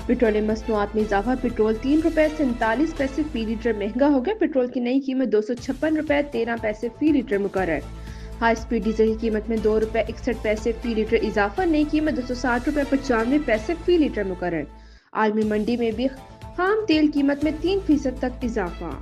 Petroleum मसनूआत में इजाफा। Petrol ₹3.47 फी litre महंगा हो गया। पेट्रोल की नई कीमत ₹256.13 फी लीटर मुकर्रर। हाई स्पीड डीजल की कीमत में ₹2.61 फी लीटर इजाफा। नई कीमत ₹260.95 फी लीटर मुकर्रर। आलमी मंडी में भी खाम तेल कीमत में 3% तक इजाफा।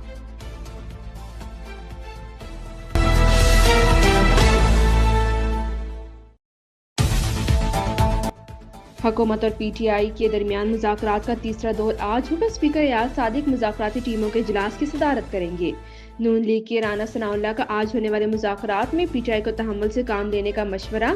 हुकूमत और पीटीआई के दरमियान मुज़ाकरात का तीसरा दौर आज होगा। स्पीकर एयाज सादिक मुज़ाकराती टीमों के इजलास की सदारत करेंगे। नून लीग के राना सनाउल्लाह का आज होने वाले मुज़ाकरात में पीटीआई को तहम्मुल से काम लेने का मशवरा।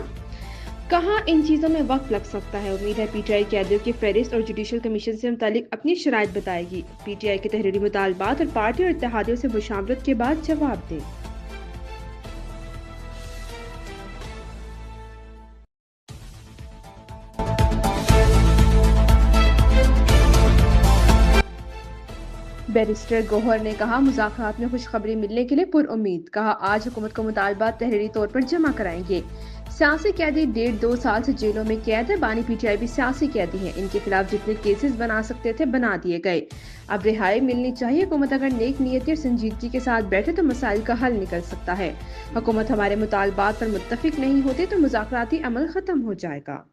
कहाँ इन चीज़ों में वक्त लग सकता है। उम्मीद है पीटीआई कैदियों की फहरिस्त और जुडिशल कमीशन से मुतालिक अपनी शराइत बताएगी। पीटीआई के तहरीरी मुतालबात और पार्टी और इत्तेहादियों से मुशावरत के बाद जवाब दें। बैरिस्टर गौहर ने कहा, मुज़ाकरात में खुशखबरी मिलने के लिए पुरउम्मीद। कहा, आज हुकूमत को मुतालबात तहरीरी तौर पर जमा कराएंगे। सियासी कैदी 1.5-2 साल से जेलों में कैद है। बानी पीटीआई भी सियासी कैदी हैं। इनके खिलाफ जितने केसेस बना सकते थे बना दिए गए। अब रिहाई मिलनी चाहिए। हुकूमत अगर नेक नीयती और संजीदगी के साथ बैठे तो मसाइल का हल निकल सकता है। हुकूमत हमारे मुतालबात पर मुत्तफिक नहीं होती तो मुज़ाकराती अमल खत्म हो जाएगा।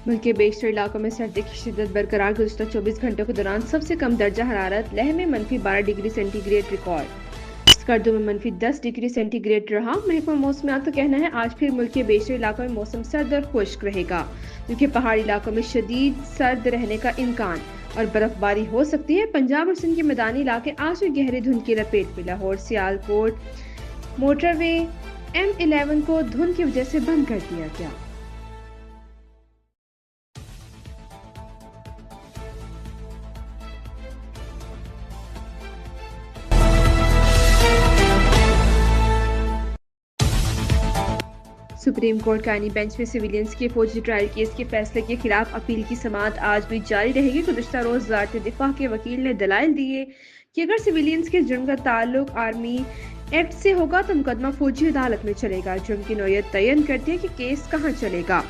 मुल्क के बेशतर इलाकों में सर्दी की शिद्दत बरकरार। गुज़श्ता 24 घंटों के दौरान सबसे कम दर्जा हरारत लेह में -12 डिग्री सेंटीग्रेड रिकॉर्ड। स्कर्दू में -10 डिग्री सेंटीग्रेड रहा। महकमा मौसमियात का कहना है आज फिर मुल्क के बेशतर इलाकों में मौसम सर्द और खुश्क रहेगा, जबकि पहाड़ी इलाकों में शदीद सर्द रहने का इम्कान और बर्फबारी हो सकती है। पंजाब और सिंध के मैदानी इलाके आज भी गहरी धुंध की लपेट में। लाहौर सियालकोट मोटरवे M11 को धुंध की वजह से बंद कर दिया गया। 'सुप्रीम कोर्ट का आईनी बेंच में सिविलियंस के फौजी ट्रायल केस के फैसले के खिलाफ अपील की समाअत आज भी जारी रहेगी। गुज़श्ता रोज वज़ारत दिफा के वकील ने दलाइल दिए कि अगर सिविलियंस के जुर्म का ताल्लुक आर्मी एक्ट से होगा तो मुकदमा फौजी अदालत में चलेगा। जुर्म की नौयत तयन करती है कि केस कहाँ चलेगा।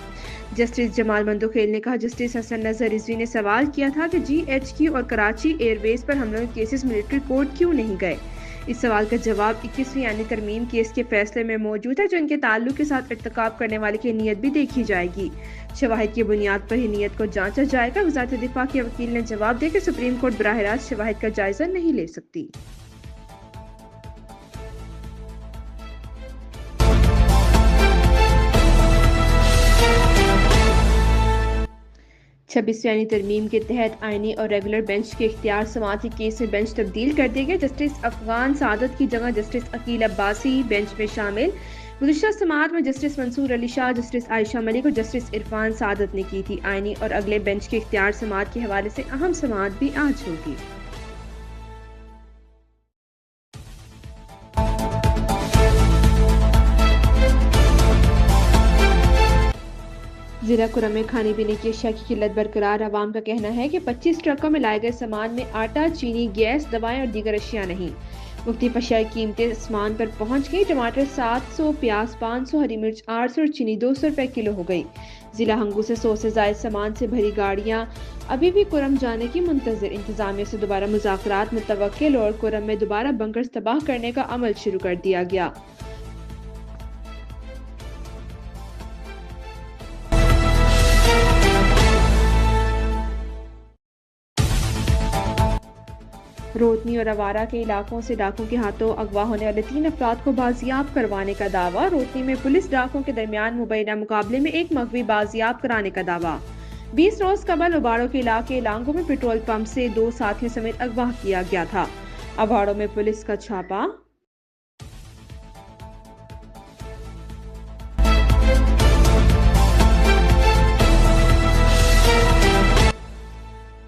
जस्टिस जमाल मंदोखेल ने कहा, जस्टिस हसन नजर रिजवी ने सवाल किया था कि GHQ और कराची एयरवेज पर हमलों के केसेस मिलिट्री कोर्ट क्यों नहीं गए। इस सवाल का जवाब 21वीं यानी तरमीम केस के फैसले में मौजूद है, जो इनके ताल्लुक के साथ इर्तिकाब करने वाले की नीयत भी देखी जाएगी। शवाहिद की बुनियाद पर ही नीयत को जांचा जाएगा। वज़ारत दिफा के वकील ने जवाब दिया कि सुप्रीम कोर्ट बराह रास्त शवाहिद का जायजा नहीं ले सकती। 26 यानी तरमीम के तहत आईनी और रेगुलर बेंच के इख्तियार समाती केस में बेंच तब्दील कर दिए गए। जस्टिस अफगान सादत की जगह जस्टिस अकील अब्बासी बेंच में शामिल। गुज़श्ता समाअत में जस्टिस मंसूर अली शाह, जस्टिस आयशा मलिक और जस्टिस इरफान सादत ने की थी। आईनी और अगले बेंच के इख्तियार समाअत के हवाले से अहम समाअत भी आज होगी। जिला कुरम में खाने पीने की अशिया की किल्लत बरकरार। अवाम का कहना है कि 25 ट्रकों में लाए गए सामान में आटा, चीनी, गैस, दवाएं और दीगर अशिया नहीं। मुख्तलिफ अशिया की कीमतें आसमान पर पहुंच गई। टमाटर 700, प्याज 500, हरी मिर्च 800 और चीनी 200 रुपए किलो हो गई। जिला हंगू से 100 से जायद सामान से भरी गाड़ियां अभी भी कुरम जाने की मुंतजर। इंतजामिया से दोबारा मुज़ाकरात मुतवक्किल और कुरम में दोबारा बंकर तबाह करने का अमल शुरू कर दिया गया। रोतनी और अवारा के इलाकों से डाकुओं के हाथों अगवा होने वाले 3 अफराद को बाजियाब करवाने का दावा। रोतनी में पुलिस डाकुओं के दरमियान मुबैना मुकाबले में एक मगवी बाजियाब कराने का दावा। 20 रोज कबल उबाड़ों के इलाके लांगों में पेट्रोल पंप से 2 साथियों समेत अगवा किया गया था। अवाड़ों में पुलिस का छापा।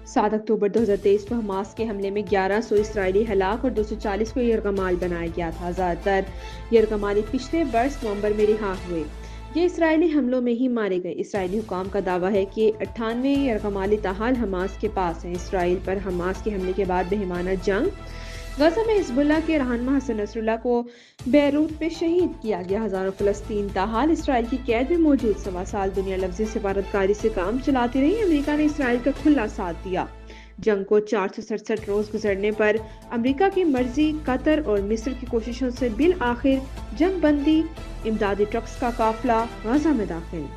सात अक्टूबर 2023 को हमास के हमले में 1100 इसराइली हलाक और 240 को यरगमाल बनाया गया था। ज़्यादातर यरगमाली पिछले वर्ष नवंबर में रिहा हुए। ये इसराइली हमलों में ही मारे गए। इसराइली हुकाम का दावा है कि 98 यरगमाली ताहाल हमास के पास हैं। इसराइल पर हमास के हमले के बाद बेहमाना जंग गजा में हिजबुल्लाह के रहनुमा हसन नसरुल्लाह को बैरूत में शहीद किया गया। हजारों फलस्तीन ताहाल इसराइल की कैद में मौजूद। 1.25 साल दुनिया लफ्जी सिफारतकारी से काम चलाती रही। अमेरिका ने इसराइल का खुला साथ दिया। जंग को 467 रोज गुजरने पर अमेरिका की मर्जी, कतर और मिस्र की कोशिशों से बिल आखिर जंग बंदी, इमदादी ट्रक्स का काफिला गजा में दाखिल।